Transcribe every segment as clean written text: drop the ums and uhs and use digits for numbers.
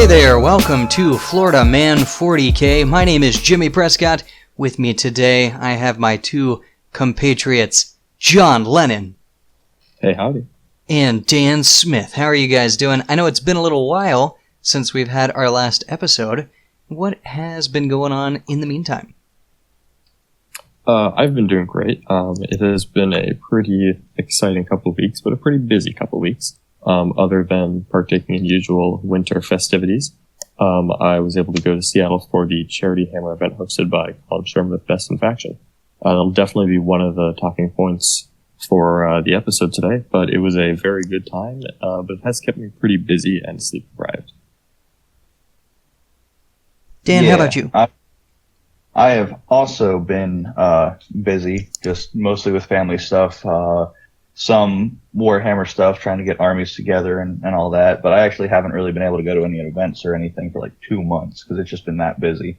Hey there, welcome to FloridaMan40k. My name is Jimmy Prescott. With me today, I have my two compatriots, John Lennon. Hey, howdy. And Dan Smith. How are you guys doing? I know it's been a little while since we've had our last episode. What has been going on in the meantime? I've been doing great. It has been a pretty exciting couple of weeks, but a pretty busy couple of weeks. Other than partaking in usual winter festivities, I was able to go to Seattle for the CharityHammer event hosted by Colin Sherman with Best in Faction. It'll definitely be one of the talking points for the episode today, but it was a very good time, but it has kept me pretty busy and sleep deprived. Dan, how about you? I have also been busy, just mostly with family stuff, some Warhammer stuff, trying to get armies together and all that, but I actually haven't really been able to go to any events or anything for like 2 months because it's just been that busy.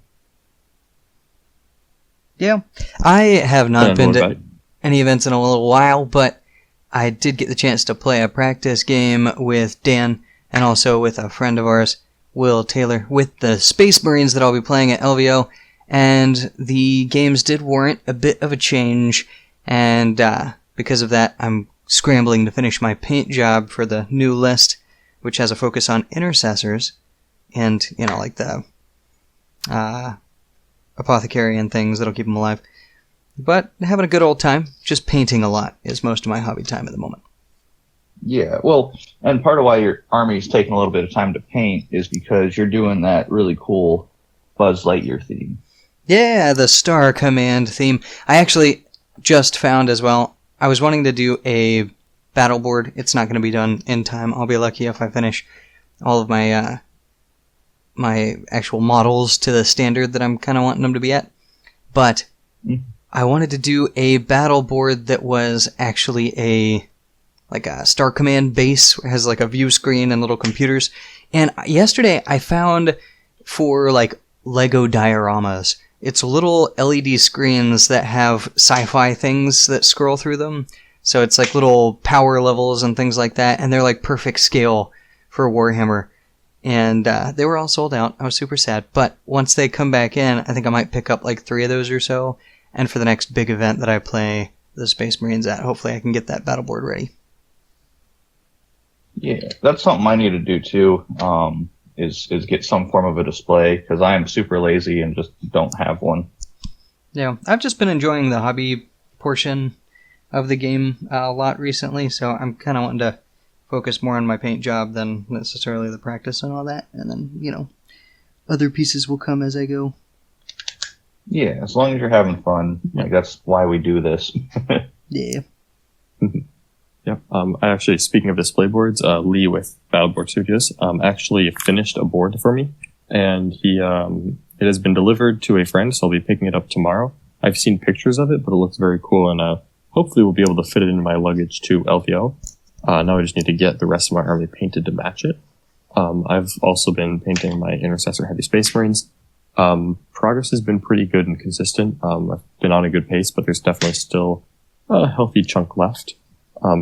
Yeah, I have not been to any events in a little while, but I did get the chance to play a practice game with Dan and also with a friend of ours, Will Taylor, with the Space Marines that I'll be playing at LVO, and the games did warrant a bit of a change, and because of that, I'm scrambling to finish my paint job for the new list, which has a focus on intercessors and, you know, like the apothecary and things that'll keep them alive. But having a good old time, just painting a lot is most of my hobby time at the moment. Yeah, well, and part of why your army's taking a little bit of time to paint is because you're doing that really cool Buzz Lightyear theme. Yeah, the Star Command theme. I actually just found as well, I was wanting to do a battle board. It's not going to be done in time. I'll be lucky if I finish all of my my actual models to the standard that I'm kind of wanting them to be at. But I wanted to do a battle board that was actually a Star Command base. It has like a view screen and little computers. And yesterday I found for like Lego dioramas, it's little LED screens that have sci-fi things that scroll through them. So it's like little power levels and things like that. And they're like perfect scale for Warhammer. And they were all sold out. I was super sad. But once they come back in, I think I might pick up like 3 of those or so. And for the next big event that I play the Space Marines at, hopefully I can get that battle board ready. Yeah, that's something I need to do too. Is get some form of a display, because I am super lazy and just don't have one. Yeah, I've just been enjoying the hobby portion of the game a lot recently, so I'm kind of wanting to focus more on my paint job than necessarily the practice and all that, and then, you know, other pieces will come as I go. Yeah, as long as you're having fun, like that's why we do this. Yeah. Yep. I actually, speaking of display boards, Lee with Battleboard Studios actually finished a board for me, and it has been delivered to a friend, so I'll be picking it up tomorrow. I've seen pictures of it, but it looks very cool, and hopefully we'll be able to fit it into my luggage to LVO. Now I just need to get the rest of my army painted to match it. I've also been painting my Intercessor Heavy Space Marines. Progress has been pretty good and consistent. I've been on a good pace, but there's definitely still a healthy chunk left.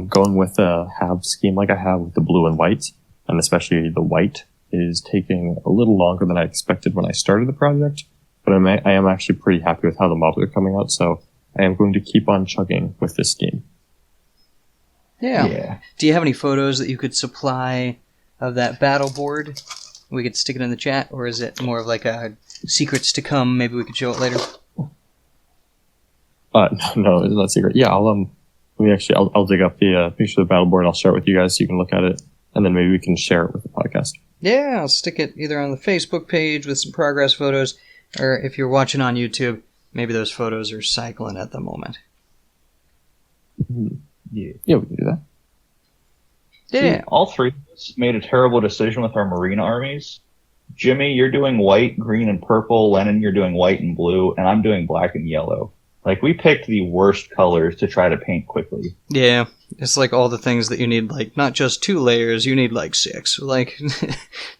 Going with a half scheme like I have with the blue and white, and especially the white, is taking a little longer than I expected when I started the project, but I am actually pretty happy with how the models are coming out, so I am going to keep on chugging with this scheme. Yeah. Do you have any photos that you could supply of that battle board? We could stick it in the chat, or is it more of like a secrets to come? Maybe we could show it later. No, it's not secret. Yeah, I'll dig up the picture of the battle board and I'll share it with you guys so you can look at it, and then maybe we can share it with the podcast. Yeah, I'll stick it either on the Facebook page with some progress photos, or if you're watching on YouTube, maybe those photos are cycling at the moment. Mm-hmm. Yeah, we can do that. Yeah. See, all three of us made a terrible decision with our Marine armies. Jimmy, you're doing white, green, and purple. Lennon, you're doing white and blue, and I'm doing black and yellow. Like, we picked the worst colors to try to paint quickly. Yeah, it's like all the things that you need, like, not just 2 layers, you need, like, 6, like,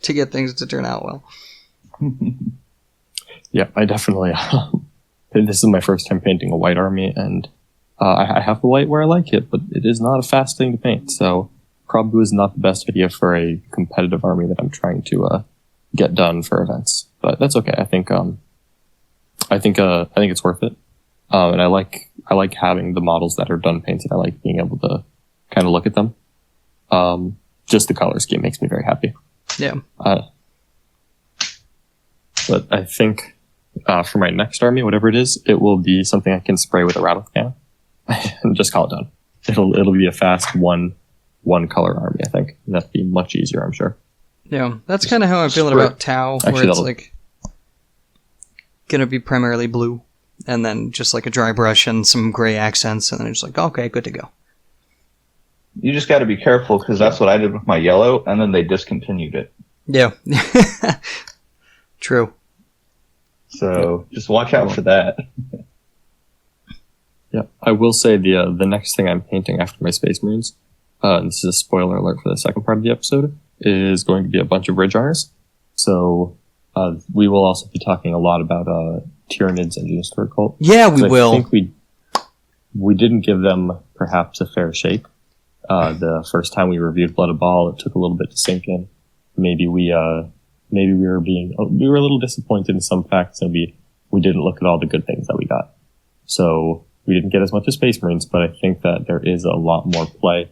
to get things to turn out well. Yeah, I definitely, this is my first time painting a white army, and I have the white where I like it, but it is not a fast thing to paint, so probably is not the best idea for a competitive army that I'm trying to get done for events. But that's okay. I think it's worth it. And I like having the models that are done painted. I like being able to kind of look at them. Just the color scheme makes me very happy. Yeah. But I think for my next army, whatever it is, it will be something I can spray with a rattle can and just call it done. It'll be a fast one color army. I think that'd be much easier. I'm sure. Yeah, that's kind of how I'm feeling about Tau, where it's like gonna be primarily blue, and then just like a dry brush and some gray accents, and then it's like, okay, good to go. You just got to be careful, because that's what I did with my yellow, and then they discontinued it. Yeah. True. So just watch out for that. Yeah, I will say the next thing I'm painting after my Space Marines, and this is a spoiler alert for the second part of the episode, is going to be a bunch of Ridge Runners. So we will also be talking a lot about Tyranids and Genestealer Cult. Yeah, we will. I think we didn't give them perhaps a fair shake. The first time we reviewed Blood of Ball, it took a little bit to sink in. Maybe we were a little disappointed in some facts, and we didn't look at all the good things that we got. So we didn't get as much as Space Marines, but I think that there is a lot more play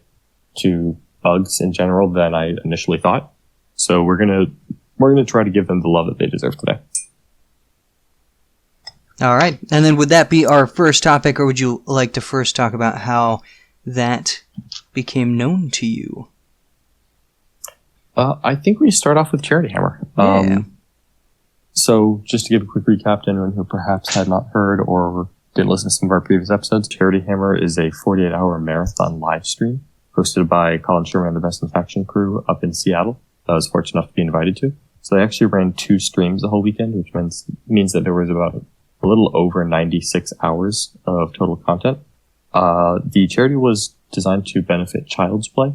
to bugs in general than I initially thought. So we're gonna try to give them the love that they deserve today. All right, and then would that be our first topic, or would you like to first talk about how that became known to you? I think we start off with CharityHammer. Yeah. So just to give a quick recap to anyone who perhaps had not heard or didn't listen to some of our previous episodes, CharityHammer is a 48-hour marathon live stream hosted by Colin Sherman and the Best in Faction crew up in Seattle that I was fortunate enough to be invited to. So they actually ran 2 streams the whole weekend, which means that there was about a little over 96 hours of total content. The charity was designed to benefit Child's Play,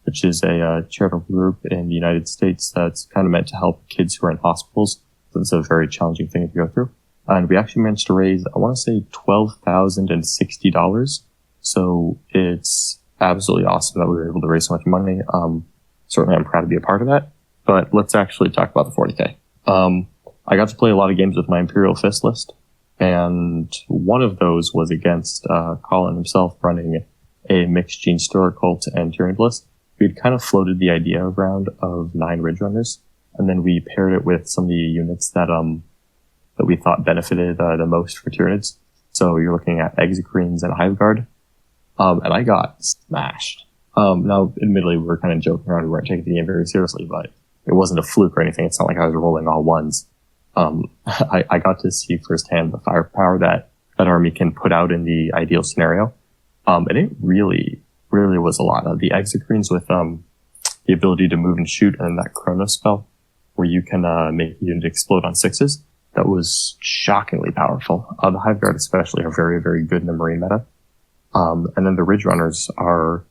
which is a charitable group in the United States that's kind of meant to help kids who are in hospitals. So it's a very challenging thing to go through. And we actually managed to raise, I want to say, $12,060. So it's absolutely awesome that we were able to raise so much money. Certainly I'm proud to be a part of that. But let's actually talk about the 40K. I got to play a lot of games with my Imperial Fist list. And one of those was against Colin himself running a mixed Genestealer Cult and Tyranid list. We had kind of floated the idea around of 9 Ridge Runners, and then we paired it with some of the units that we thought benefited the most for Tyranids. So you're looking at Exocrines and Hive Guard, and I got smashed. Now, admittedly, we were kind of joking around. We weren't taking the game very seriously, but it wasn't a fluke or anything. It's not like I was rolling all ones. I got to see firsthand the firepower that army can put out in the ideal scenario. And it really was a lot. The Exocrines with the ability to move and shoot, and that Chronos spell where you can make the unit explode on 6s. That was shockingly powerful. The Hive Guard especially are very, very good in the Marine meta. And then the Ridge Runners are,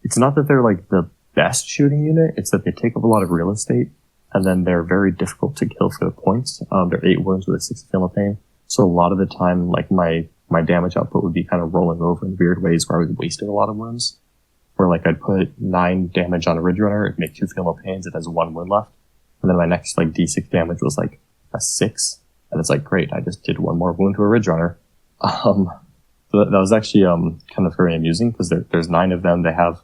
it's not that they're like the best shooting unit, it's that they take up a lot of real estate, and then they're very difficult to kill for the points. They're 8 wounds with a 6 feel of pain. So a lot of the time, like my damage output would be kind of rolling over in weird ways where I was wasting a lot of wounds. Where like I'd put 9 damage on a Ridge Runner, it'd make 2 feel of pains, it has 1 wound left. And then my next like D6 damage was like a 6. And it's like, great, I just did 1 more wound to a Ridge Runner. So that was actually kind of very amusing, because there's 9 of them. They have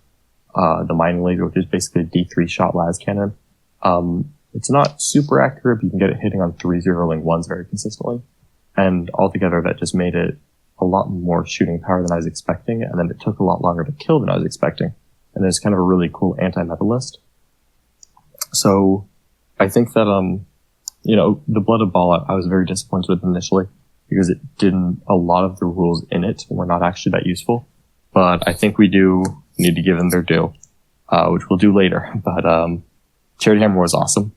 the Mining Laser, which is basically a D3 shot las cannon. It's not super accurate, but you can get it hitting on 3-0 rolling 1s very consistently. And altogether, that just made it a lot more shooting power than I was expecting, and then it took a lot longer to kill than I was expecting. And there's kind of a really cool anti-meta list. So I think that, the Blood of Ball, I was very disappointed with initially, because a lot of the rules in it were not actually that useful. But I think we do need to give them their due, which we'll do later. But CharityHammer was awesome.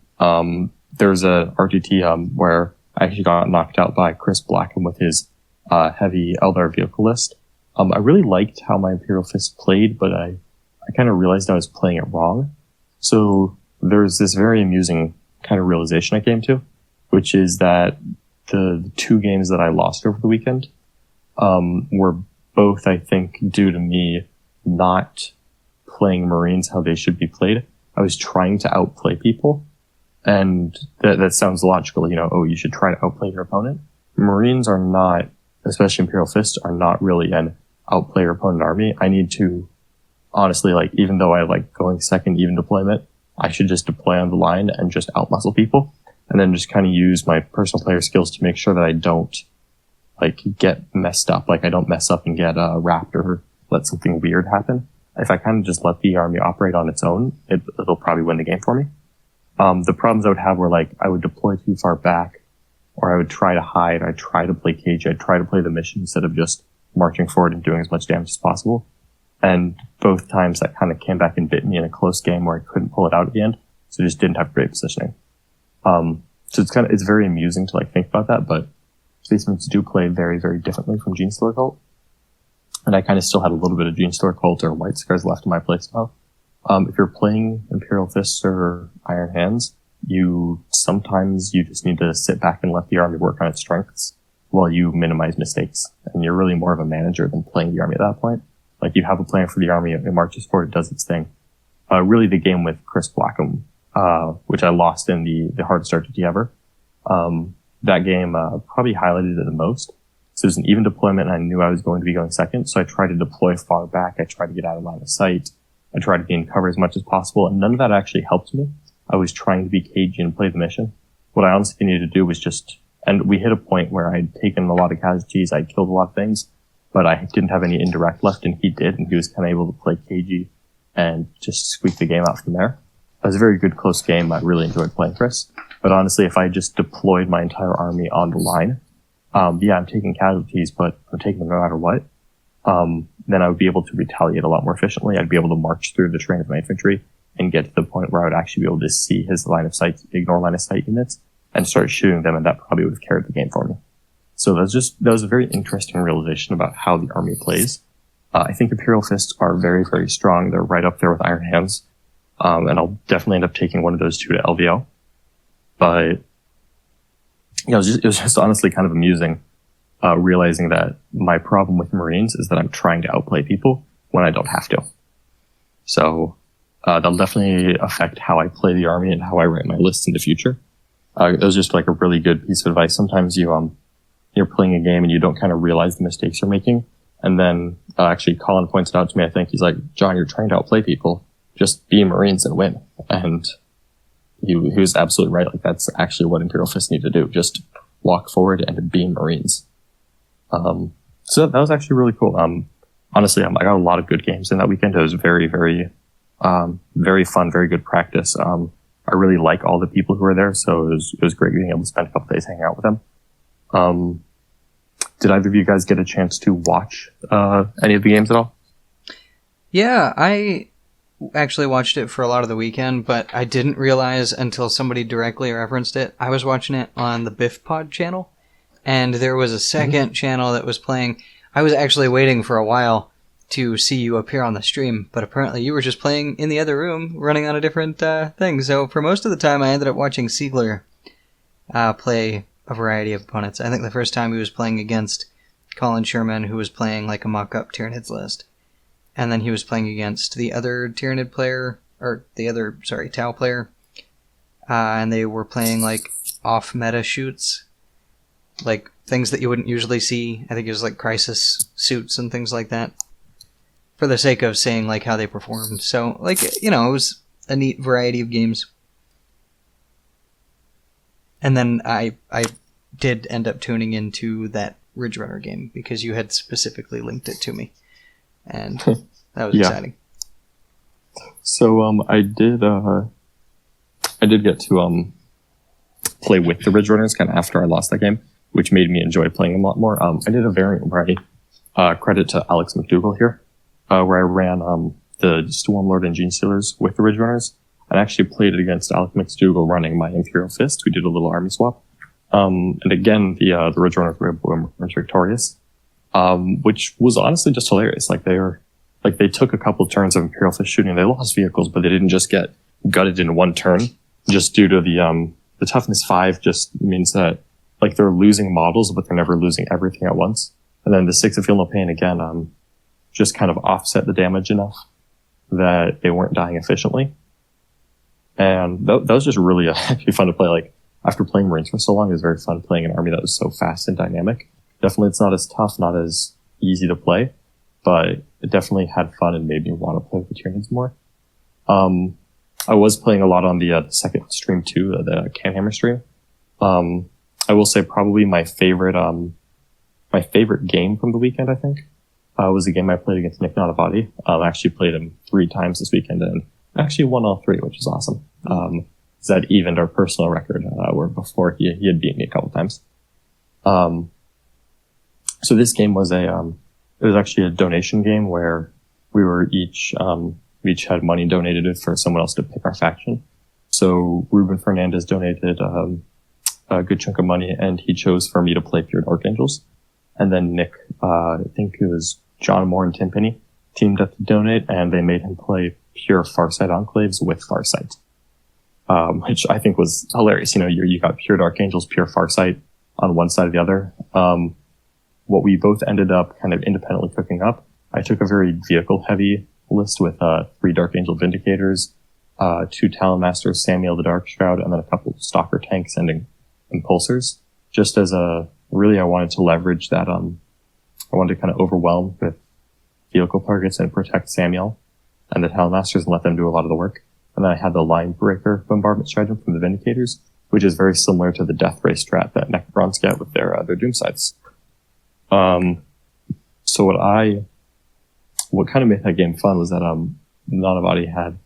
There's a RTT where I actually got knocked out by Chris Blackham with his heavy Eldar vehicle list. I really liked how my Imperial Fist played, but I kind of realized I was playing it wrong. So there's this very amusing kind of realization I came to, which is that the 2 games that I lost over the weekend were both, I think, due to me not playing Marines how they should be played. I was trying to outplay people, And that sounds logical, oh, you should try to outplay your opponent. Marines are not, especially Imperial Fists, are not really an outplay your opponent army. I need to, honestly, like, even though I like going second even deployment, I should just deploy on the line and just outmuscle people. And then just kind of use my personal player skills to make sure that I don't, like, get messed up. Like, I don't mess up and get wrapped or let something weird happen. If I kind of just let the army operate on its own, it'll probably win the game for me. The problems I would have were, like, I would deploy too far back, or I would try to hide, I'd try to play cagey, I'd try to play the mission instead of just marching forward and doing as much damage as possible. And both times that kind of came back and bit me in a close game where I couldn't pull it out at the end, so I just didn't have great positioning. So it's very amusing to, like, think about that, but Space Marines do play very, very differently from Genestealer Cult. And I kind of still had a little bit of Genestealer Cult or White Scars left in my playstyle. If you're playing Imperial Fists or Iron Hands, sometimes you just need to sit back and let the army work on its strengths while you minimize mistakes. And you're really more of a manager than playing the army at that point. Like, you have a plan for the army, it marches forward, it does its thing. Really the game with Chris Blackham, which I lost in the hardest RTT ever. That game, probably highlighted it the most. So it was an even deployment and I knew I was going to be going second. So I tried to deploy far back. I tried to get out of line of sight. I tried to gain cover as much as possible, and none of that actually helped me. I was trying to be cagey and play the mission. What I honestly needed to do was and we hit a point where I'd taken a lot of casualties, I'd killed a lot of things, but I didn't have any indirect left, and he did, and he was kind of able to play cagey and just squeak the game out from there. It was a very good close game. I really enjoyed playing Chris. But honestly, if I just deployed my entire army on the line, yeah, I'm taking casualties, but I'm taking them no matter what. Then I would be able to retaliate a lot more efficiently. I'd be able to march through the train of my infantry and get to the point where I would actually be able to see his line of sight, ignore line of sight units, and start shooting them, and that probably would have carried the game for me. So that was a very interesting realization about how the army plays. I think Imperial Fists are very, very strong. They're right up there with Iron Hands. And I'll definitely end up taking one of those two to LVO. But, it was just honestly kind of amusing, realizing that my problem with Marines is that I'm trying to outplay people when I don't have to. So, that'll definitely affect how I play the army and how I write my lists in the future. It was just like a really good piece of advice. Sometimes you're playing a game and you don't kind of realize the mistakes you're making. And then, actually Colin points it out to me, I think. He's like, John, you're trying to outplay people. Just be Marines and win. And he was absolutely right. Like, that's actually what Imperial Fists need to do. Just walk forward and be Marines. So that was actually really cool. Honestly, I got a lot of good games in that weekend. It was very, very, very fun, very good practice. I really like all the people who were there, so it was great being able to spend a couple days hanging out with them. Did either of you guys get a chance to watch any of the games at all? Yeah, I actually watched it for a lot of the weekend, but I didn't realize until somebody directly referenced it. I was watching it on the Biff Pod channel, and there was a second channel that was playing. I was actually waiting for a while to see you appear on the stream, but apparently you were just playing in the other room, running on a different thing. So for most of the time, I ended up watching Siegler play a variety of opponents. I think the first time he was playing against Colin Sherman, who was playing like a mock-up Tyranids list. And then he was playing against the other Tyranid player, or the other, Tau player. And they were playing like off-meta shoots. Like things that you wouldn't usually see. I think it was like crisis suits and things like that. For the sake of saying like how they performed. So, like, it was a neat variety of games. And then I did end up tuning into that Ridge Runner game because you had specifically linked it to me. And that was exciting. So I did get to play with the Ridge Runners kind of after I lost that game, which made me enjoy playing them a lot more. I did a variant where I credit to Alex McDougall here, where I ran the Stormlord and Genestealers with the Ridge Runners, and actually played it against Alex McDougall running my Imperial Fist. We did a little army swap. And again, the Ridge Runners were victorious. Which was honestly just hilarious. Like they took a couple of turns of Imperial Fist shooting. They lost vehicles, but they didn't just get gutted in one turn. Just due to the toughness 5 just means that like they're losing models, but they're never losing everything at once. And then the 6 of Feel No Pain again, just kind of offset the damage enough that they weren't dying efficiently. And that was just really actually fun to play. Like, after playing Marines for so long, it was very fun playing an army that was so fast and dynamic. Definitely it's not as tough, not as easy to play, but it definitely had fun and made me want to play with the Tyranids more. I was playing a lot on the second stream too, the CharityHammer stream. I will say probably my favorite game from the weekend, I think, was a game I played against Nick Notavati. I actually played him 3 times this weekend and actually won all 3, which is awesome. That evened our personal record, where before he had beat me a couple times. So this game was it was actually a donation game where we each had money donated for someone else to pick our faction. So Ruben Fernandez donated a good chunk of money, and he chose for me to play Pure Dark Angels. And then Nick, I think it was John Moore and Tim Penny, teamed up to donate, and they made him play Pure Farsight Enclaves with Farsight, which I think was hilarious. You know, you got Pure Dark Angels, Pure Farsight on one side or the other. What we both ended up kind of independently cooking up, I took a very vehicle-heavy list with 3 Dark Angel Vindicators, 2 Talon Masters, Samuel the Dark Shroud, and then a couple of Stalker tanks and Impulsors. Just as I wanted to leverage that, I wanted to kind of overwhelm with vehicle targets and protect Samuel and the Talon Masters and let them do a lot of the work. And then I had the Line Breaker Bombardment Stratagem from the Vindicators, which is very similar to the Death Ray strat that Necrons get with their Doom Scythes. So what kind of made that game fun was that Notavati had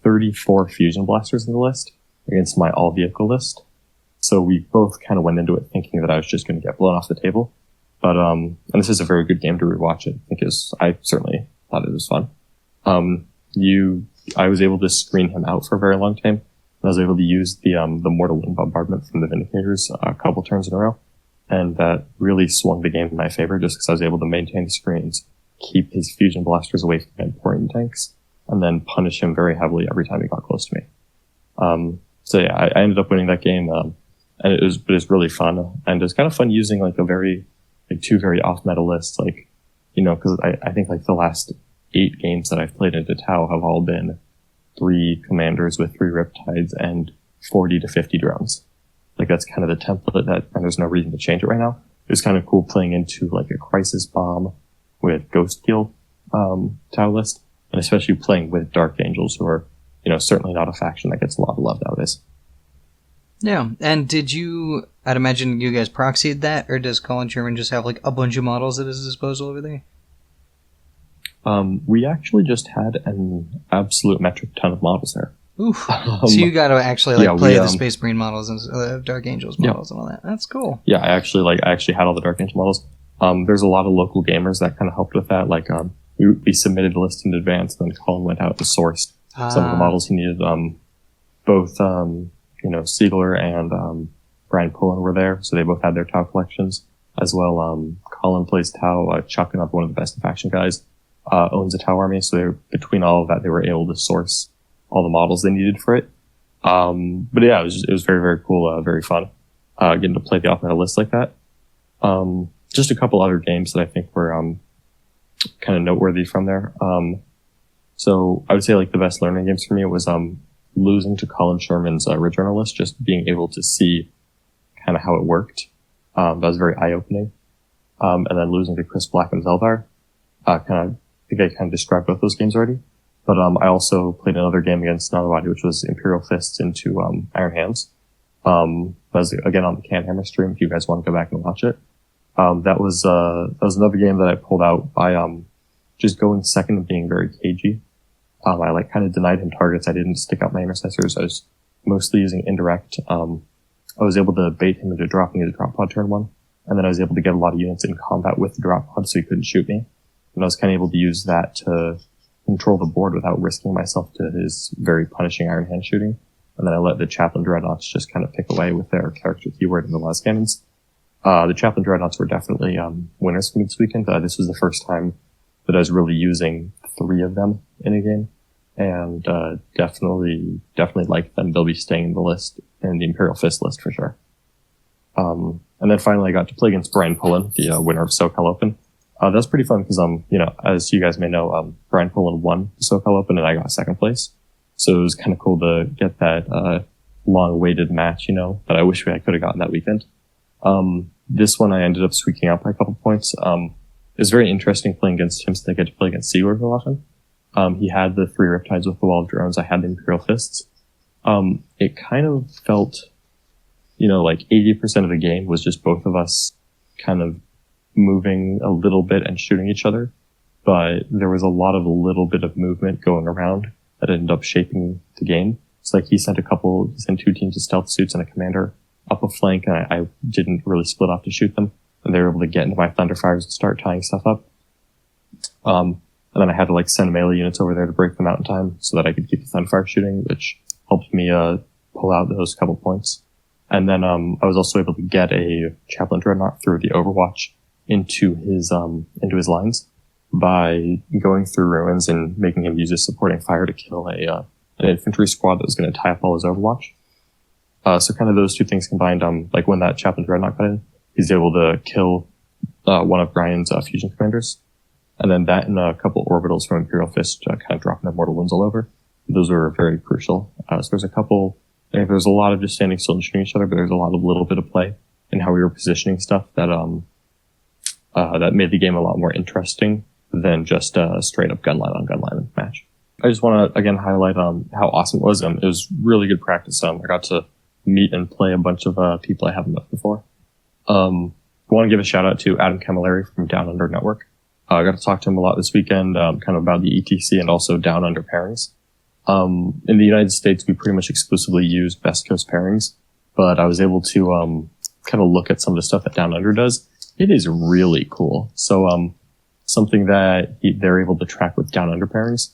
34 Fusion Blasters in the list against my all-vehicle list. So we both kind of went into it thinking that I was just going to get blown off the table. But and this is a very good game to rewatch it. I certainly thought it was fun. I was able to screen him out for a very long time. I was able to use the Mortal Wind Bombardment from the Vindicators a couple turns in a row. And that really swung the game in my favor just because I was able to maintain the screens, keep his Fusion Blasters away from important tanks, and then punish him very heavily every time he got close to me. So yeah, I ended up winning that game, and it was really fun. And it was kind of fun using like 2 very off-meta lists, because I think like the last 8 games that I've played into Tau have all been 3 commanders with 3 Riptides and 40 to 50 drones. Like that's kind of the template and there's no reason to change it right now. It was kind of cool playing into like a Crisis Bomb with Ghost Guild Tau list, and especially playing with Dark Angels, who are, certainly not a faction that gets a lot of love nowadays. Yeah, and I'd imagine you guys proxied that, or does Colin Sherman just have like a bunch of models at his disposal over there? We actually just had an absolute metric ton of models there. Oof. So you got to actually play the Space Marine models and Dark Angels models and all that. That's cool. Yeah, I actually had all the Dark Angel models. There's a lot of local gamers that kind of helped with that. Like we submitted a list in advance, and then Colin went out and sourced some of the models he needed. Both Siegler and Brian Pullen were there, so they both had their Tau collections as well. Colin plays Tau. Chuck, another one of the best faction guys, owns a Tau army, so between all of that, they were able to source all the models they needed for it. But yeah, it was very, very cool, very fun, getting to play the off-meta list like that. Just a couple other games that I think were, kind of noteworthy from there. So I would say like the best learning games for me was, losing to Colin Sherman's, Ridge Runner list, just being able to see kind of how it worked. That was very eye-opening. And then losing to Chris Black and Zeldar, I think I kind of described both those games already. But I also played another game against Notavati, which was Imperial Fists into Iron Hands. That was again on the CharityHammer stream if you guys want to go back and watch it. That was another game that I pulled out by just going second and being very cagey. I kind of denied him targets. I didn't stick out my intercessors. I was mostly using indirect. I was able to bait him into dropping his drop pod turn 1, and then I was able to get a lot of units in combat with the drop pod so he couldn't shoot me. And I was kind of able to use that to control the board without risking myself to his very punishing Iron Hand shooting. And then I let the Chaplain Dreadnoughts just kind of pick away with their character keyword and the Las Cannons. The Chaplain Dreadnoughts were definitely winners for me this weekend. This was the first time that I was really using 3 of them in a game. And definitely like them. They'll be staying in the list, in the Imperial Fist list for sure. And then finally I got to play against Brian Pullen, the winner of SoCal Open. That was pretty fun because, as you guys may know, Brian Pullen won the SoCal Open and I got 2nd place. So it was kind of cool to get that long-awaited match, that I wish I could have gotten that weekend. This one I ended up squeaking out by a couple points. It was very interesting playing against him since I get to play against Sealer so often. He had the 3 Riptides with the Wall of Drones. I had the Imperial Fists. It kind of felt, like 80% of the game was just both of us kind of moving a little bit and shooting each other. But there was a lot of little bit of movement going around that ended up shaping the game. It's like he sent 2 teams of stealth suits and a commander up a flank, and I didn't really split off to shoot them. And they were able to get into my Thunderfires and start tying stuff up. And then I had to send melee units over there to break them out in time so that I could keep the Thunderfire shooting, which helped me pull out those couple points. And then I was also able to get a Chaplain Dreadnought through the Overwatch into his lines by going through ruins and making him use his supporting fire to kill an infantry squad that was going to tie up all his Overwatch. So kind of those 2 things combined, when that Chaplain Dreadnought got in, he's able to kill one of Brian's fusion commanders. And then that and a couple orbitals from Imperial Fist kind of dropping their mortal wounds all over. Those were very crucial. So there's there's a lot of just standing still and shooting each other, but there's a lot of little bit of play in how we were positioning stuff that that made the game a lot more interesting than just a straight up gunline on gunline match. I just want to again highlight how awesome it was. It was really good practice. I got to meet and play a bunch of people I haven't met before. I want to give a shout out to Adam Camilleri from Down Under Network. I got to talk to him a lot this weekend, kind of about the ETC and also Down Under pairings. In the United States, we pretty much exclusively use Best Coast pairings, but I was able to kind of look at some of the stuff that Down Under does. It is really cool. So something that they're able to track with Down Under pairings,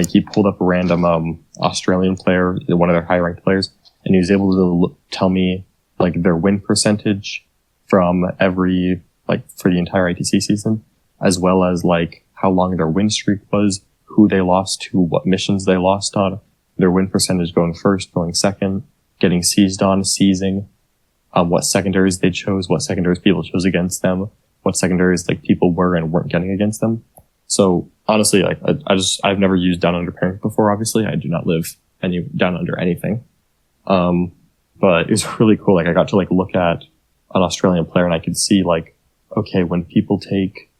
he pulled up a random Australian player, one of their high-ranked players, and he was able to tell me their win percentage from for the entire ITC season, as well as how long their win streak was, who they lost to, what missions they lost on, their win percentage going first, going second, getting seized on, seizing, what secondaries they chose, what secondaries people chose against them, what secondaries people were and weren't getting against them. So honestly, I've never used Down Under pairing before. Obviously, I do not live down under anything. But it was really cool. I got to look at an Australian player and I could see okay, when people take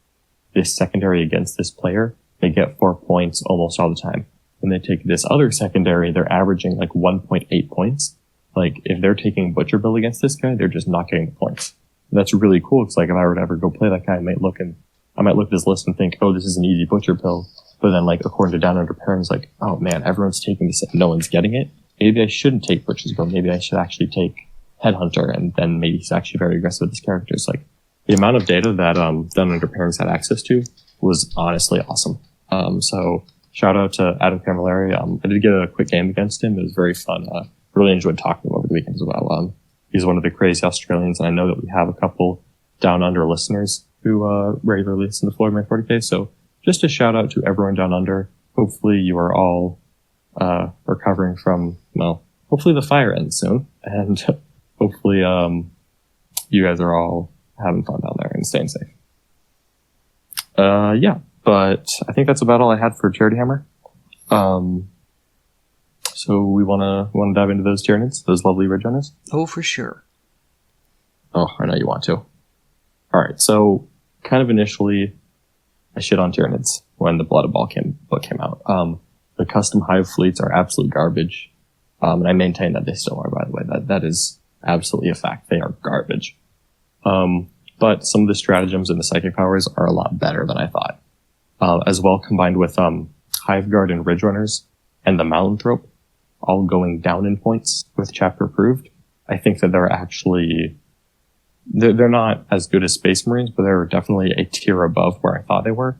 this secondary against this player, they get 4 points almost all the time. When they take this other secondary, they're averaging 1.8 points. If they're taking Butcher Bill against this guy, they're just not getting the points. And that's really cool. It's if I were to ever go play that guy, I might look at this list and think, oh, this is an easy Butcher Bill. But then according to Down Under pairings, oh man, everyone's taking this and no one's getting it. Maybe I shouldn't take Butcher's Bill. Maybe I should actually take Headhunter, and then maybe he's actually very aggressive with his characters. The amount of data that Down Under pairings had access to was honestly awesome. So shout out to Adam Camilleri. I did get a quick game against him. It was very fun. Really enjoyed talking to him over the weekend as well. He's one of the crazy Australians, and I know that we have a couple Down Under listeners who regularly listen to FloridaMan40k. So just a shout out to everyone Down Under. Hopefully you are all recovering from, hopefully the fire ends soon, and hopefully you guys are all having fun down there and staying safe. Yeah, but I think that's about all I had for CharityHammer. So we wanna dive into those Tyranids, those lovely red runners? Oh, for sure. Oh, I know you want to. Alright, so kind of initially I shit on Tyranids when the Blood Ball book came out. The custom hive fleets are absolute garbage. And I maintain that they still are, by the way. That is absolutely a fact. They are garbage. But some of the stratagems and the psychic powers are a lot better than I thought. As well, combined with Hive Guard and Ridge Runners and the Mountainthrope all going down in points with chapter approved, I think that they're not as good as Space Marines, but they're definitely a tier above where I thought they were.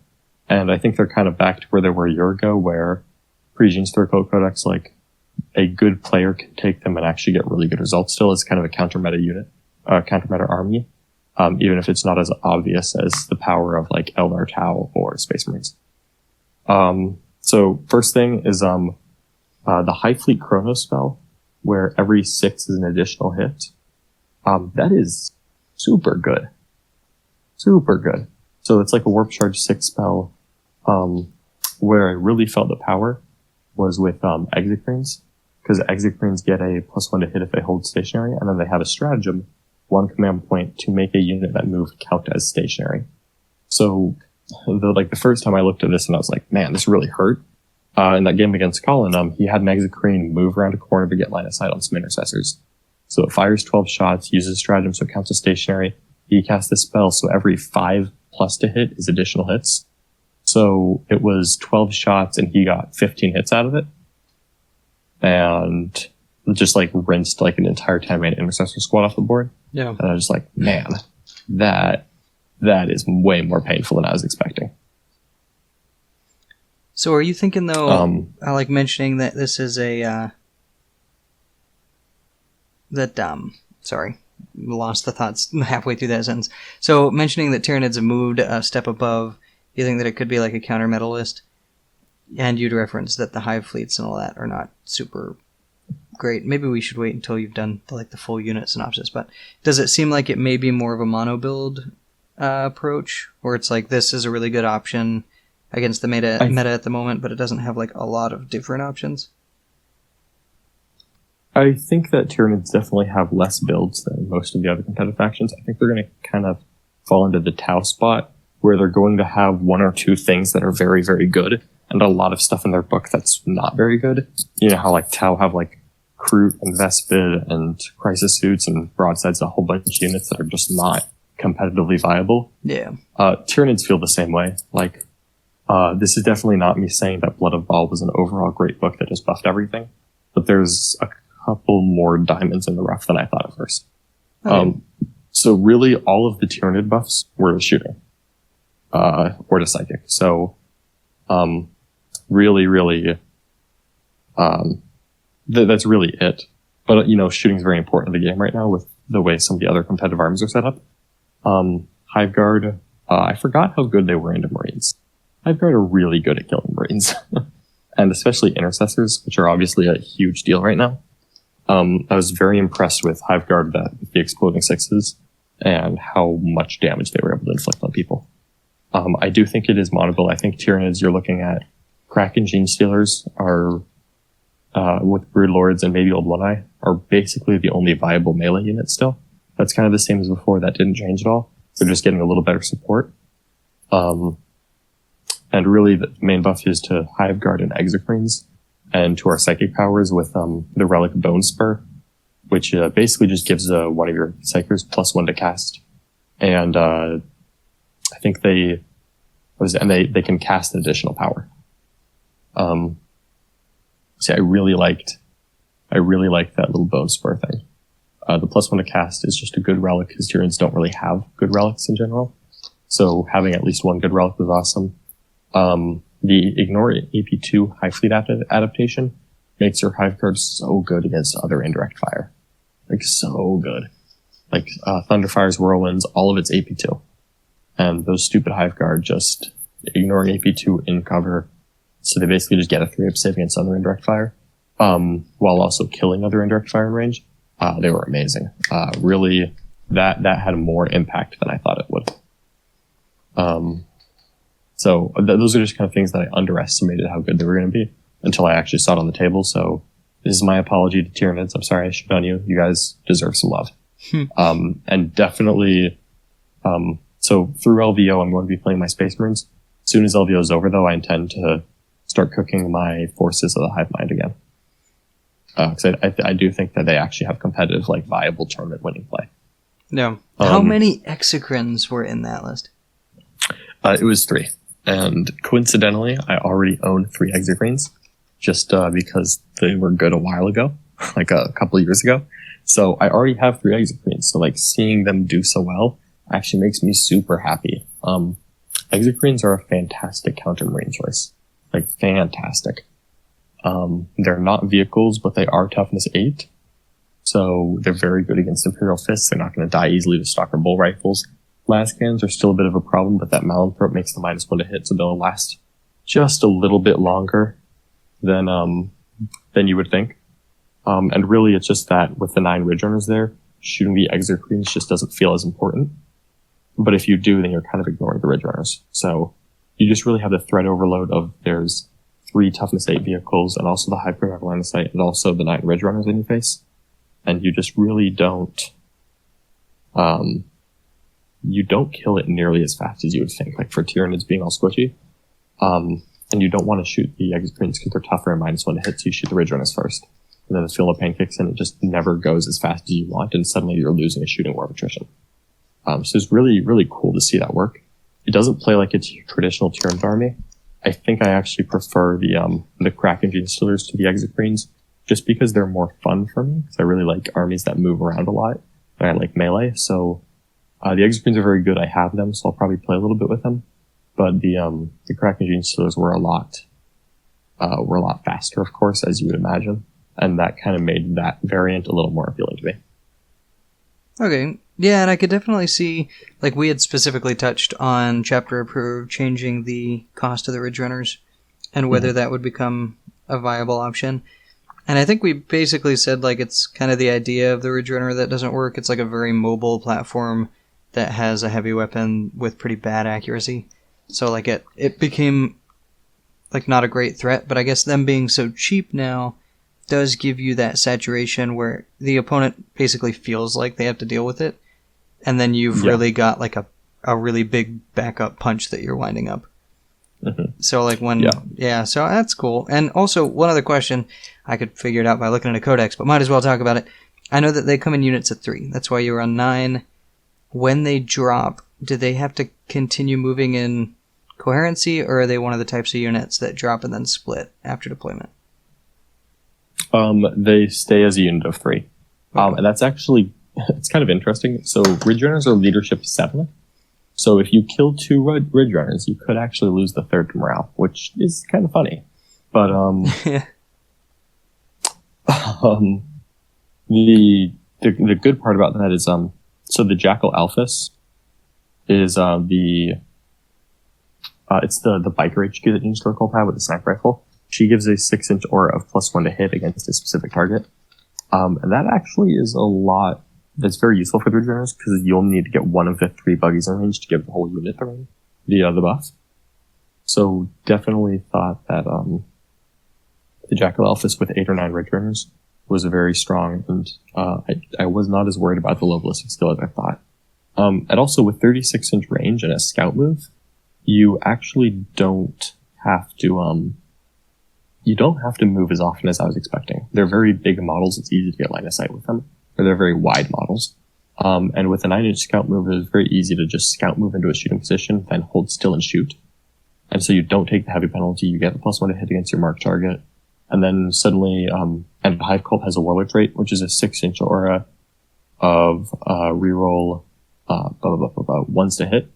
And I think they're kind of back to where they were a year ago, where pre-Gene's Third Code Codex, a good player can take them and actually get really good results still as kind of a counter-meta unit, counter-meta army, even if it's not as obvious as the power of Eldar Tau or Space Marines. So first thing is the Hive Fleet Chronos spell, where every 6 is an additional hit. That is super good. Super good. So it's a Warp Charge 6 spell, where I really felt the power was with Exocrines, because Exocrines get a +1 to hit if they hold stationary, and then they have a stratagem, 1 command point, to make a unit that moved count as stationary. So, the first time I looked at this and I was like, man, this really hurt. In that game against Colin, he had an Exocrine move around a corner to get line of sight on some intercessors. So it fires 12 shots, uses stratagem, so it counts as stationary. He casts this spell, so every 5+ to hit is additional hits. So it was 12 shots, and he got 15 hits out of it. And just, rinsed, an entire 10-man intercessor squad off the board. Yeah. And I was just like, man, that is way more painful than I was expecting. So are you thinking, though, I like mentioning that this is a, sorry, lost the thoughts halfway through that sentence. So mentioning that Tyranids have moved a step above, you think that it could be like a counter metal list? And you'd reference that the hive fleets and all that are not super great. Maybe we should wait until you've done the full unit synopsis, but does it seem like it may be more of a mono approach, where it's like this is a really good option against the meta at the moment, but it doesn't have a lot of different options? I think that Tyranids definitely have less builds than most of the other competitive factions. I think they're going to kind of fall into the Tau spot, where they're going to have 1 or 2 things that are very, very good, and a lot of stuff in their book that's not very good. You know how Tau have Kroot and Vespid and Crisis Suits and Broadsides, a whole bunch of units that are just not competitively viable. Yeah. Tyranids feel the same way. This is definitely not me saying that Blood of Baal was an overall great book that just buffed everything, but there's a couple more diamonds in the rough than I thought at first. Okay. So really all of the Tyranid buffs were to shooting, or to psychic. So, really, that's really it. But, shooting's very important in the game right now with the way some of the other competitive arms are set up. Hive Guard, I forgot how good they were into Marines. Hive Guard are really good at killing Marines. And especially Intercessors, which are obviously a huge deal right now. I was very impressed with Hive Guard, with the exploding 6s, and how much damage they were able to inflict on people. I do think it is monobuild. I think Tyranids, you're looking at Kraken Gene Stealers are, with Brood Lords and maybe Old One Eye, are basically the only viable melee unit still. That's kind of the same as before. That didn't change at all. They're just getting a little better support. And really the main buff is to Hive Guard and Exocrines, and to our psychic powers with the Relic Bone Spur, which basically just gives one of your psychers +1 to cast. And I think they can cast an additional power. See, I really liked that little Bone Spur thing. The +1 to cast is just a good relic, because Tyranids don't really have good relics in general. So having at least 1 good relic was awesome. The Ignore AP2 Hive Fleet adaptation makes your Hive Guard so good against other indirect fire. So good. Thunderfires, Whirlwinds, all of it's AP2. And those stupid Hive Guard just ignore AP2 in cover. So they basically just get a 3-up save against other indirect fire, while also killing other indirect fire in range. They were amazing. Really, that had more impact than I thought it would. So those are just kind of things that I underestimated how good they were going to be until I actually saw it on the table. So this is my apology to Tyranids. I'm sorry I shit on you. You guys deserve some love. And definitely, so through LVO, I'm going to be playing my Space Marines. As soon as LVO is over, though, I intend to start cooking my Forces of the Hive Mind again. Because I do think that they actually have competitive, viable tournament winning play. No. How many Exocrines were in that list? It was 3. And coincidentally, I already own 3 Exocrines, just because they were good a while ago, a couple of years ago. So I already have 3 Exocrines. So seeing them do so well actually makes me super happy. Exocrines are a fantastic counter Marine choice. Fantastic. They're not vehicles, but they are toughness 8. So they're very good against Imperial Fists. They're not going to die easily to Stalker Bull Rifles. Last cannons are still a bit of a problem, but that Malanthrope makes the -1 to hit, so they'll last just a little bit longer than you would think. And really, it's just that with the 9 Ridge Runners there, shooting the Exocrines just doesn't feel as important. But if you do, then you're kind of ignoring the Ridge Runners. So you just really have the threat overload of there's 3 toughness 8 vehicles, and also the high priority line of sight, and also the 9 ridge runners in your face. And you just really don't, you don't kill it nearly as fast as you would think, like for Tyranids being all squishy. And you don't want to shoot the Exocrines because they're tougher and -1 to hit, so you shoot the ridge runners first. And then the feel of pain kicks in, it just never goes as fast as you want, and suddenly you're losing a shooting war of attrition. So it's really, really cool to see that work. It doesn't play like it's your traditional Tyranid army. I think I actually prefer the Kraken Gene Stealers to the Exocrines, just because they're more fun for me, because I really like armies that move around a lot, and I like melee. So the Exocrines are very good. I have them, so I'll probably play a little bit with them. But the Kraken Gene Stealers were a lot faster, of course, as you would imagine, and that kind of made that variant a little more appealing to me. Okay, yeah, and I could definitely see, like, we had specifically touched on Chapter Approved changing the cost of the Ridge Runners, and whether that would become a viable option. And I think we basically said, like, it's kind of the idea of the Ridge Runner that doesn't work. It's like a very mobile platform that has a heavy weapon with pretty bad accuracy. So, like, it became, like, not a great threat, but I guess them being so cheap now does give you that saturation where the opponent basically feels like they have to deal with it, and then you've really got, like, a really big backup punch that you're winding up. So, like, so that's cool. And also, one other question, I could figure it out by looking at a codex, but might as well talk about it. I know that they come in units of 3. That's why you were on 9. When they drop, do they have to continue moving in coherency, or are they one of the types of units that drop and then split after deployment? They stay as a unit of 3. And that's actually, it's kind of interesting. So Ridge Runners are leadership 7. So if you kill 2 Ridge Runners, you could actually lose the 3rd to morale, which is kind of funny. But the good part about that is so the Jackal Alphys is it's the biker HQ that Gene Storkold had with the sniper rifle. She gives a 6-inch aura of +1 to hit against a specific target. And that actually is a lot that's very useful for the Ridge Runners, because you only need to get 1 of the 3 buggies in range to give the whole unit the buff. So definitely thought that the Jackal Alphys with 8 or 9 Ridge Runners was very strong, and I was not as worried about the low ballistic skill as I thought. And also with 36-inch range and a scout move, you actually don't have to move as often as I was expecting. They're very big models. It's easy to get line of sight with them, or they're very wide models. And with a 9-inch scout move, it's very easy to just scout move into a shooting position, then hold still and shoot. And so you don't take the heavy penalty. You get the +1 to hit against your mark target. And then suddenly, and Hive Cult has a Warlord trait, which is a 6-inch aura of reroll 1s to hit.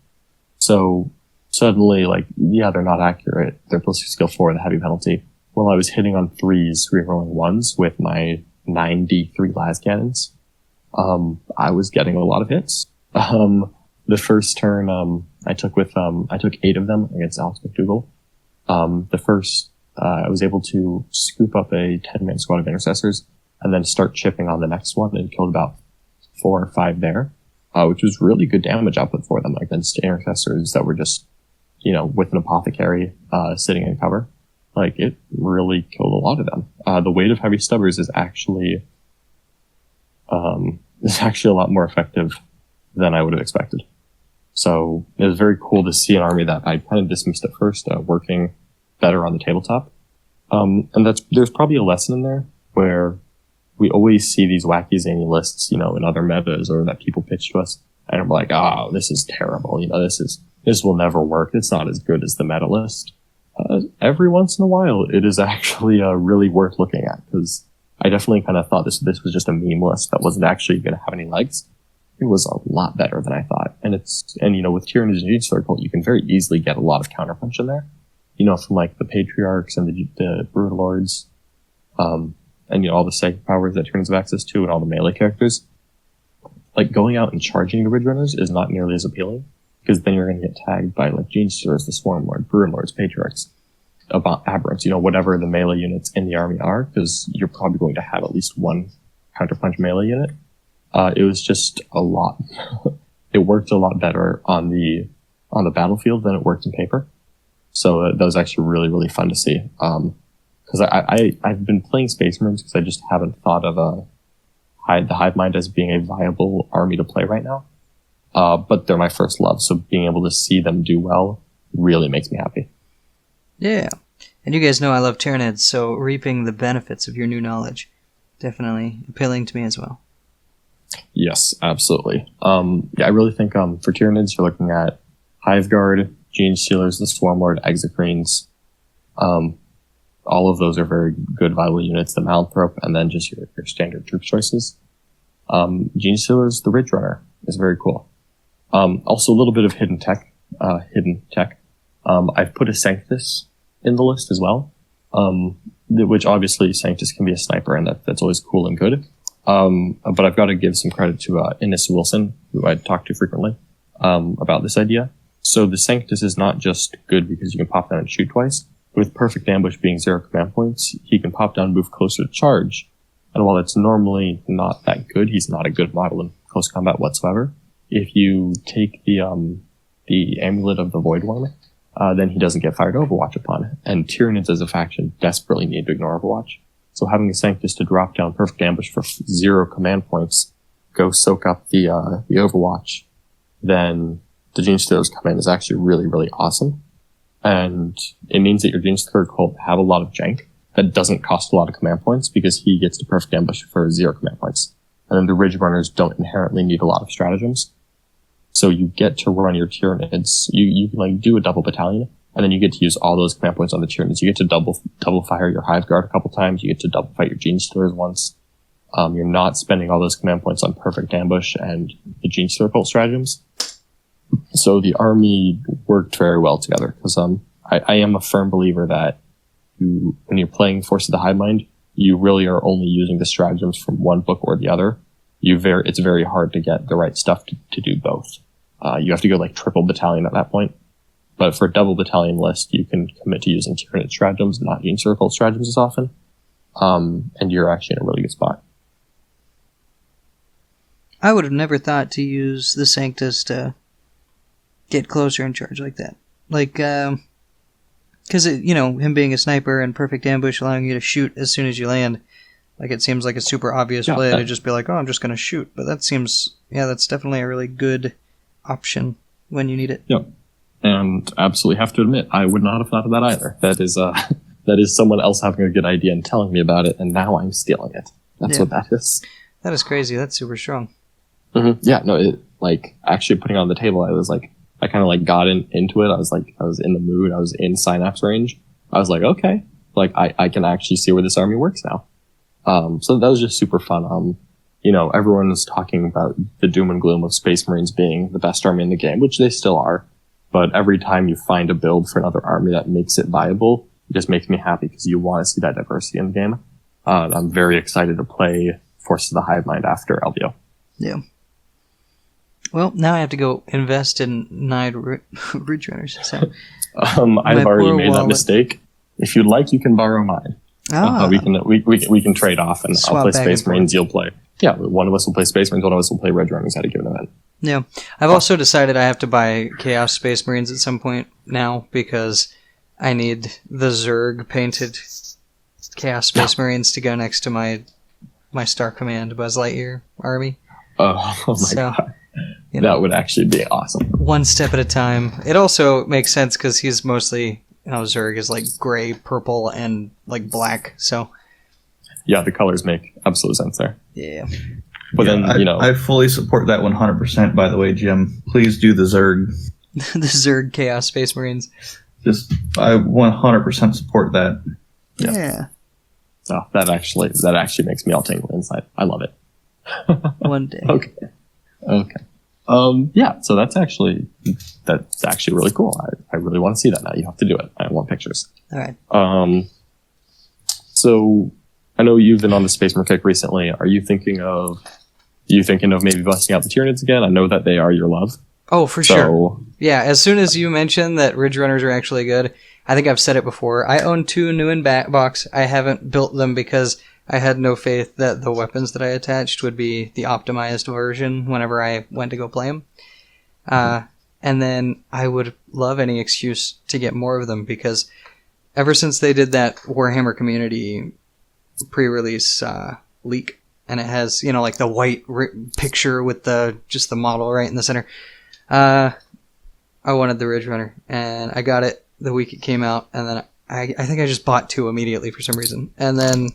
So suddenly, like, yeah, they're not accurate. They're ballistic skill 4, the heavy penalty. Well, I was hitting on 3s, rerolling 1s with my 9D3 las cannons. I was getting a lot of hits. The first turn, I took 8 of them against Alex McDougall. I was able to scoop up a 10-man squad of intercessors and then start chipping on the next one, and killed about 4 or 5 there, which was really good damage output for them against intercessors that were just, with an apothecary, sitting in cover. Like, it really killed a lot of them. The weight of heavy stubbers is actually a lot more effective than I would have expected. So it was very cool to see an army that I kind of dismissed at first, working better on the tabletop. And there's probably a lesson in there where we always see these wacky zany lists, in other metas, or that people pitch to us, and we're like, oh, this is terrible. This will never work. It's not as good as the meta list. Every once in a while, it is actually really worth looking at, because I definitely kind of thought this was just a meme list that wasn't actually going to have any legs. It was a lot better than I thought. And with Tyranids and Gene Storkold, you can very easily get a lot of counterpunch in there. From like the Patriarchs and the Brutal Lords, and all the psychic powers that Tyranids have access to, and all the melee characters. Like, going out and charging the Ridge Runners is not nearly as appealing, because then you're going to get tagged by like Gene Stealers, the Swarm Lord, Brutal Lords, Patriarchs, Aberrants, whatever the melee units in the army are, because you're probably going to have at least one counterpunch melee unit. It was just a lot. It worked a lot better on the battlefield than it worked in paper. So that was actually really, really fun to see. Because I've been playing Space Marines because I just haven't thought of the Hive Mind as being a viable army to play right now. But they're my first love, so being able to see them do well really makes me happy. Yeah. And you guys know I love Tyranids, so reaping the benefits of your new knowledge definitely appealing to me as well. Yes, absolutely. I really think for Tyranids, you're looking at Hive Guard, Gene Stealers, the Swarmlord, Exocrines. All of those are very good viable units. The Malanthrope, and then just your standard troop choices. Gene Stealers, the Ridge Runner is very cool. Also a little bit of hidden tech. I've put a Sanctus in the list as well, which obviously Sanctus can be a sniper, and that's always cool and good. But I've got to give some credit to Innes Wilson, who I talk to frequently, about this idea. So the Sanctus is not just good because you can pop down and shoot twice. With Perfect Ambush being 0 command points, he can pop down and move closer to charge. And while it's normally not that good, he's not a good model in close combat whatsoever. If you take the Amulet of the Void One, then he doesn't get fired Overwatch upon. And Tyranids as a faction desperately need to ignore Overwatch. So having a Sanctus to drop down Perfect Ambush for 0 command points, go soak up the Overwatch, then the Gene Stealers come in is actually really, really awesome. And it means that your Gene Stealer cult have a lot of jank that doesn't cost a lot of command points because he gets to Perfect Ambush for 0 command points. And then the Ridge Runners don't inherently need a lot of stratagems. So you get to run your Tyranids. You can like do a double battalion, and then you get to use all those command points on the Tyranids. You get to double fire your Hive Guard a couple times. You get to double fight your Gene Stealers once. You're not spending all those command points on Perfect Ambush and the Gene Stealer cult stratagems. So the army worked very well together, because I am a firm believer that when you're playing Force of the Hive Mind, you really are only using the stratagems from one book or the other. It's very hard to get the right stuff to do both. You have to go like triple battalion at that point. But for a double battalion list, you can commit to using Tyranid stratagems, not Gene Stealer cult stratagems as often. And you're actually in a really good spot. I would have never thought to use the Sanctus to get closer in charge like that. Like, because, him being a sniper and Perfect Ambush allowing you to shoot as soon as you land, like, it seems like a super obvious play to just be like, oh, I'm just going to shoot. But that seems, that's definitely a really good option when you need it. Yep. And absolutely have to admit, I would not have thought of that either. That is someone else having a good idea and telling me about it, and now I'm stealing it. That's what that is. That is crazy. That's super strong. Mm-hmm. Yeah, no, actually putting it on the table, I kind of got into it. I was in the mood. I was in Synapse range. I was like, okay, I can actually see where this army works now. So that was just super fun. Everyone was talking about the doom and gloom of Space Marines being the best army in the game, which they still are. But every time you find a build for another army that makes it viable, it just makes me happy because you want to see that diversity in the game. I'm very excited to play Force of the Hive Mind after LVO. Yeah. Well, now I have to go invest in 9 Ridge Runners. So I've already made that mistake. If you'd like, you can borrow mine. We can trade off, and I'll play Space Marines. You'll play. Yeah, one of us will play Space Marines. One of us will play Ridge Runners at a given event. Yeah, I've also decided I have to buy Chaos Space Marines at some point now because I need the Zerg painted Chaos Space Marines to go next to my Star Command Buzz Lightyear army. Oh my god. That would actually be awesome. One step at a time. It also makes sense because he's mostly, Zerg is gray, purple, and black, so. Yeah, the colors make absolute sense there. Yeah. But then, I fully support that 100%, by the way, Jim. Please do the Zerg. The Zerg Chaos Space Marines. I 100% support that. Yeah. Oh, that actually makes me all tingle inside. I love it. One day. Okay. So that's actually really cool. I really want to see that now. You have to do it. I want pictures. All right. So I know you've been on the Space Marine kick recently. Are you thinking of maybe busting out the Tyranids again? I know that they are your love. Oh, for sure. Yeah, as soon as you mentioned that Ridge Runners are actually good, I think I've said it before. I own 2 new in box. I haven't built them because I had no faith that the weapons that I attached would be the optimized version whenever I went to go play them. And then I would love any excuse to get more of them, because ever since they did that Warhammer Community pre-release leak, and it has, like the white picture with just the model right in the center, I wanted the Ridge Runner, and I got it the week it came out, and then I think I just bought 2 immediately for some reason. And then,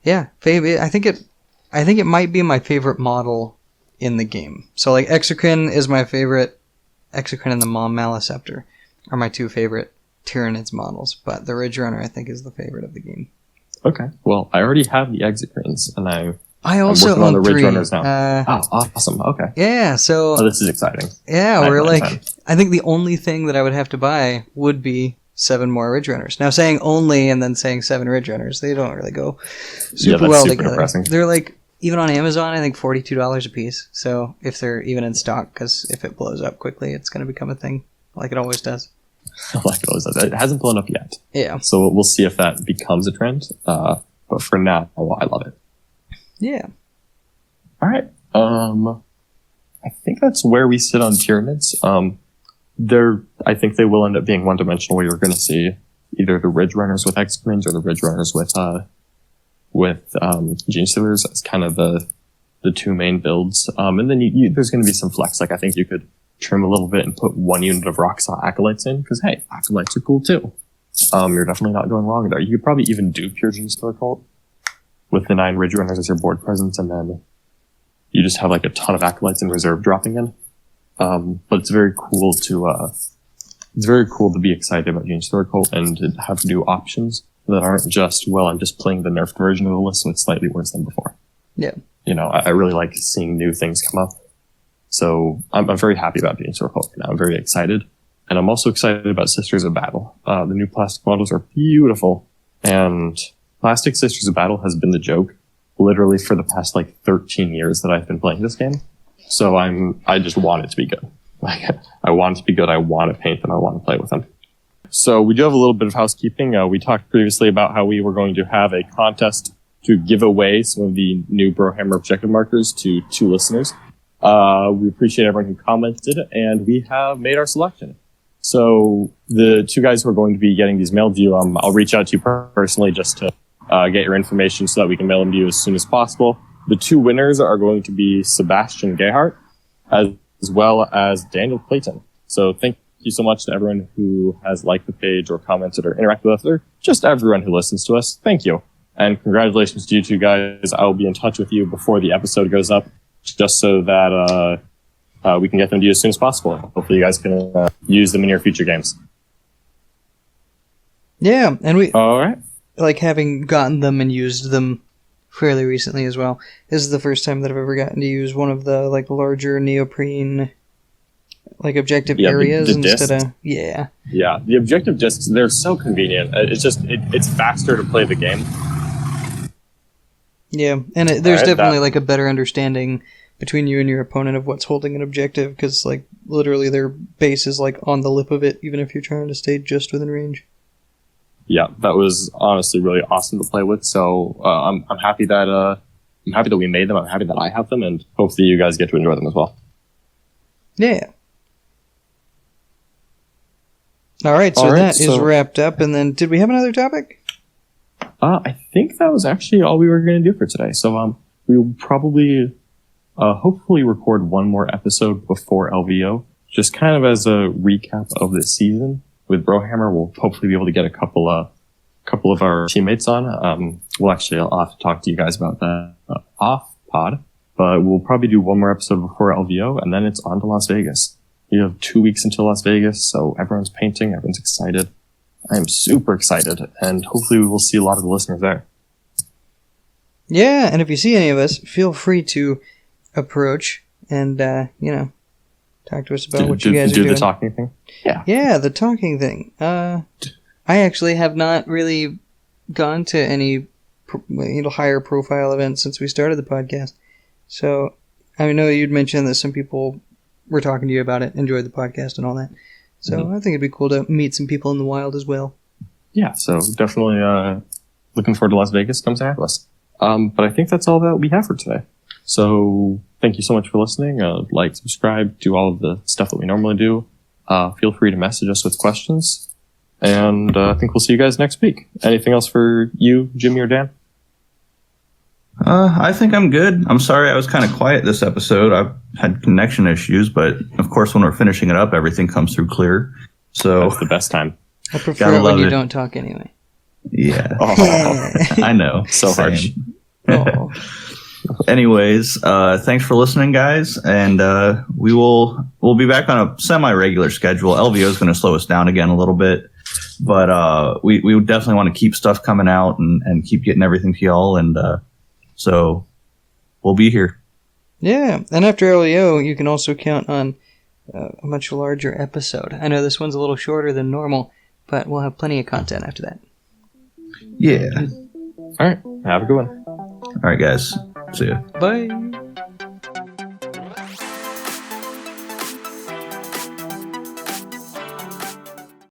yeah, I think it might be my favorite model in the game. So, like, Exocrine is my favorite. Exocrine and the Mom Maliceptor are my 2 favorite Tyranids models, but the Ridge Runner I think is the favorite of the game. Okay. Well, I already have the Exocrines, and I also I'm working on the Ridge 3. Runners now. Awesome. Okay. Yeah, so... Oh, this is exciting. Yeah, we're Nice. I think the only thing that I would have to buy would be 7 more Ridge Runners. Now, saying only and then saying 7 Ridge Runners, they don't really go super well together. Depressing. They're like, even on Amazon, I think $42 a piece. So if they're even in stock, because if it blows up quickly, it's going to become a thing, like it always does. Like it always does. It hasn't blown up yet. Yeah. So we'll see if that becomes a trend. But for now, I love it. Yeah. All right. I think that's where we sit on Tyranids. I think they will end up being one-dimensional, where you're going to see either the Ridge Runners with Excrements or the Ridge Runners with Gene Stealers as kind of the 2 main builds. And then there's going to be some flex. Like, I think you could trim a little bit and put 1 unit of Roxaw Acolytes in, because, hey, Acolytes are cool too. You're definitely not going wrong there. You could probably even do Pure Gene Stealer Cult with the 9 Ridge Runners as your board presence, and then you just have like a ton of Acolytes in reserve dropping in. But it's very cool to be excited about Gene Stealer Cult and to have new options that aren't just, well, I'm just playing the nerfed version of the list, so it's slightly worse than before. Yeah. I really like seeing new things come up. So I'm very happy about Gene Stealer Cult now. I'm very excited. And I'm also excited about Sisters of Battle. The new plastic models are beautiful. And plastic Sisters of Battle has been the joke literally for the past 13 years that I've been playing this game. So I just want it to be good. I want it to be good. I want to paint them. I want to play with them. So we do have a little bit of housekeeping. We talked previously about how we were going to have a contest to give away some of the new Brohammer objective markers to 2 listeners. We appreciate everyone who commented, and we have made our selection. So the 2 guys who are going to be getting these mailed to you, I'll reach out to you personally just to get your information so that we can mail them to you as soon as possible. The 2 winners are going to be Sebastian Gayhart as well as Daniel Clayton. So thank you so much to everyone who has liked the page or commented or interacted with us, or just everyone who listens to us. Thank you. And congratulations to you 2 guys. I will be in touch with you before the episode goes up, just so that we can get them to you as soon as possible. Hopefully you guys can use them in your future games. Yeah, and we... All right. Having gotten them and used them fairly recently as well. This is the first time that I've ever gotten to use one of the larger neoprene objective areas the instead discs. of Yeah, the objective discs, they're so convenient. It's just it's faster to play the game. Yeah, and there's definitely a better understanding between you and your opponent of what's holding an objective, because literally their base is on the lip of it, even if you're trying to stay just within range. Yeah, that was honestly really awesome to play with. So I'm happy that we made them. I'm happy that I have them, and hopefully you guys get to enjoy them as well. Yeah. All right, so that is wrapped up. And then, did we have another topic? I think that was actually all we were going to do for today. So we will probably, hopefully, record 1 more episode before LVO, just kind of as a recap of this season. With Brohammer, we'll hopefully be able to get a couple of our teammates on. I'll have to talk to you guys about that off pod, but we'll probably do 1 more episode before LVO, and then it's on to Las Vegas. You have 2 weeks until Las Vegas, so everyone's painting, everyone's excited. I am super excited, and hopefully we will see a lot of the listeners there. Yeah, and if you see any of us, feel free to approach and, talk to us about what you guys are doing. Do the talking thing? Yeah, the talking thing. I actually have not really gone to any higher profile events since we started the podcast. So I know you'd mentioned that some people were talking to you about it, enjoyed the podcast and all that. So I think it'd be cool to meet some people in the wild as well. Yeah, so definitely looking forward to Las Vegas. Come say hi to us. But I think that's all that we have for today. So thank you so much for listening. Like, subscribe, do all of the stuff that we normally do. Feel free to message us with questions. And I think we'll see you guys next week. Anything else for you, Jimmy or Dan? I think I'm good. I'm sorry I was kind of quiet this episode. I've had connection issues, but of course when we're finishing it up, everything comes through clear. So That's the best time. I prefer it when you don't talk anyway. Yeah. Oh, I know. so harsh. Oh. Anyways, thanks for listening, guys, and we'll be back on a semi-regular schedule. LVO is going to slow us down again a little bit, but we definitely want to keep stuff coming out and keep getting everything to y'all, and so we'll be here. Yeah, and after LEO, you can also count on a much larger episode. I know this one's a little shorter than normal, but we'll have plenty of content after that. Yeah. All right. Have a good one. All right, guys. See ya. Bye.